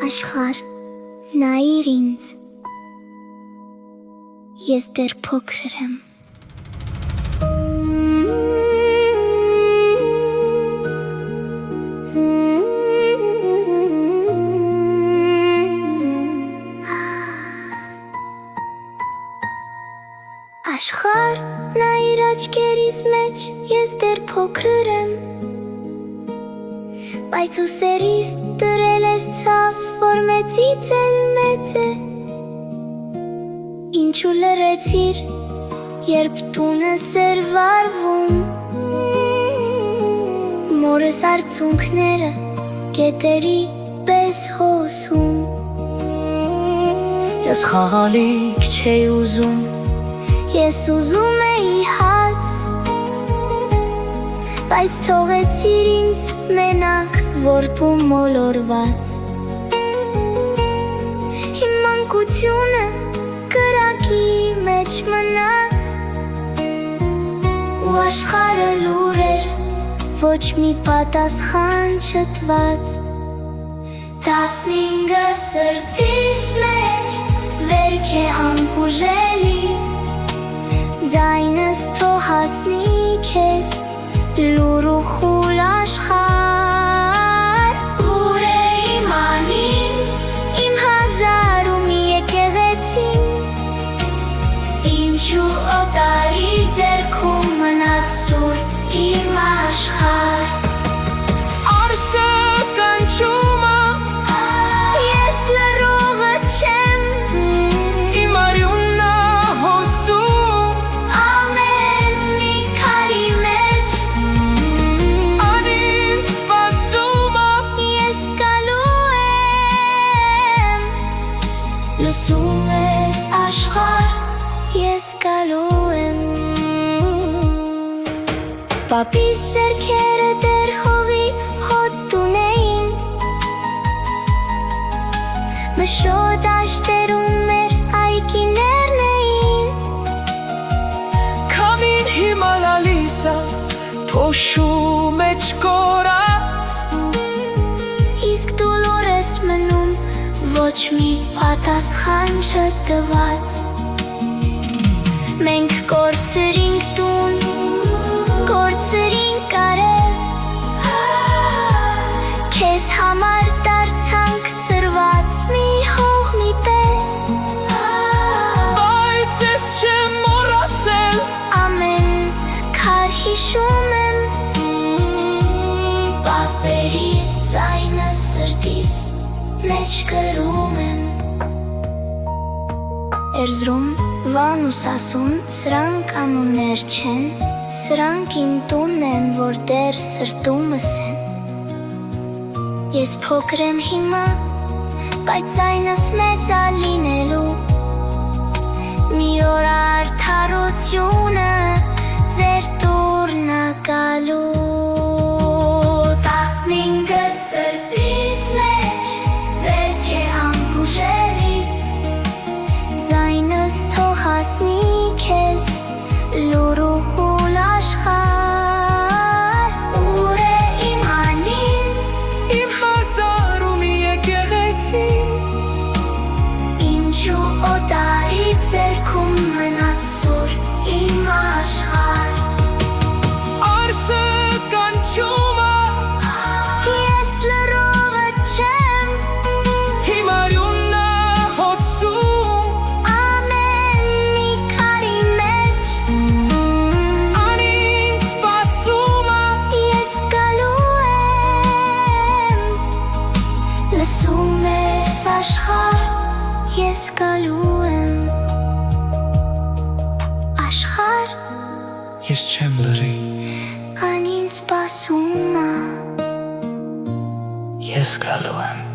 Աշխարհ, նայիր ինձ, ես դեռ փոքր եմ։ Աշխարհ, նայիր աչքերիս մեջ, ես դեռ փոքր եմ, բայց ուսերիս դրել ես ցավ, որ մեծից էլ մեծ է։ Ինչու լռեցիր, երբ տունս էր վարվում, մորս արցունքները գետերի պես հոսում։ Ես խաղալիք չէի ուզում, Ես ուզում էի հաց, բայց թողեցիր ինձ մենակ, որբում մոլորված։ Իմ մանկությունը կրակի մեջ մնաց, ու աշխարհը լուր էր, ոչ մի պատասխան չտված։ 15 սրտիս մեջ վերք է անհուժելի, ձայնս թող հասնի քեզ, լուր ու խուլ աշխարհ։ Ուր է իմ անին, իմ հազար ու մի եկեղեցին, ինչու օտարի ձեռքում մնաց սուր իմ աշխարհ։ Արսը կանչում է, Ես լռողը չեմ, իմ արյունն է հոսում, ամեն մի քարի մեջ, անին սպասում է, ես գալու եմ։ լսում ես աշխարհ, Ես գալու եմ։ Պապիս ձեռքերը դեռ հողի հոտ ունեին, մշոտ աշտերում մեր այգիներն էին, քամին հիմա լալիս է, փոշու մեջ կորած, իսկ դու լուր ես մնում, ոչ մի պատասխան չտված։ Մենք կորցրինք տուն, կորցրինք արև, քեզ համար դարձանք ծրված մի հող մի պես, բայց ես չեմ մոռացել, ամեն քար հիշում եմ, պապերիս ձայնը սրտիս մեջ կրում եմ։ Էրզրում, Վան ու Սասուն, սրանք անուններ չեն, սրանք իմ տունն են, որ դեռ սրտումս են։ Ես փոքր եմ հիմա, բայց ձայնս մեծ է լինելու, մի օր արդարությունը ձեր տուրն է գալու։ 15 սրտիս մեջ վերք է անհուժելի, ձայնս թող հասնի քեզ, լուր ու խուլ աշխարհ։ Ուր է իմ անին, իմ հազար ու մի եկեղեցին, ինչու օտարի ձեռքում մնաց սուր իմ աշխարհ։ արսը կանչում է, Ես լռողը չեմ, իմ արյունն է հոսում, ամեն մի քարի մեջ, անին սպասում է, ես գալու եմ։ Լսում ես աշխարհ, ես գալու եմ։ Աշխարհ, ես չեմ լռի, անին սպասում է, ես գալու եմ։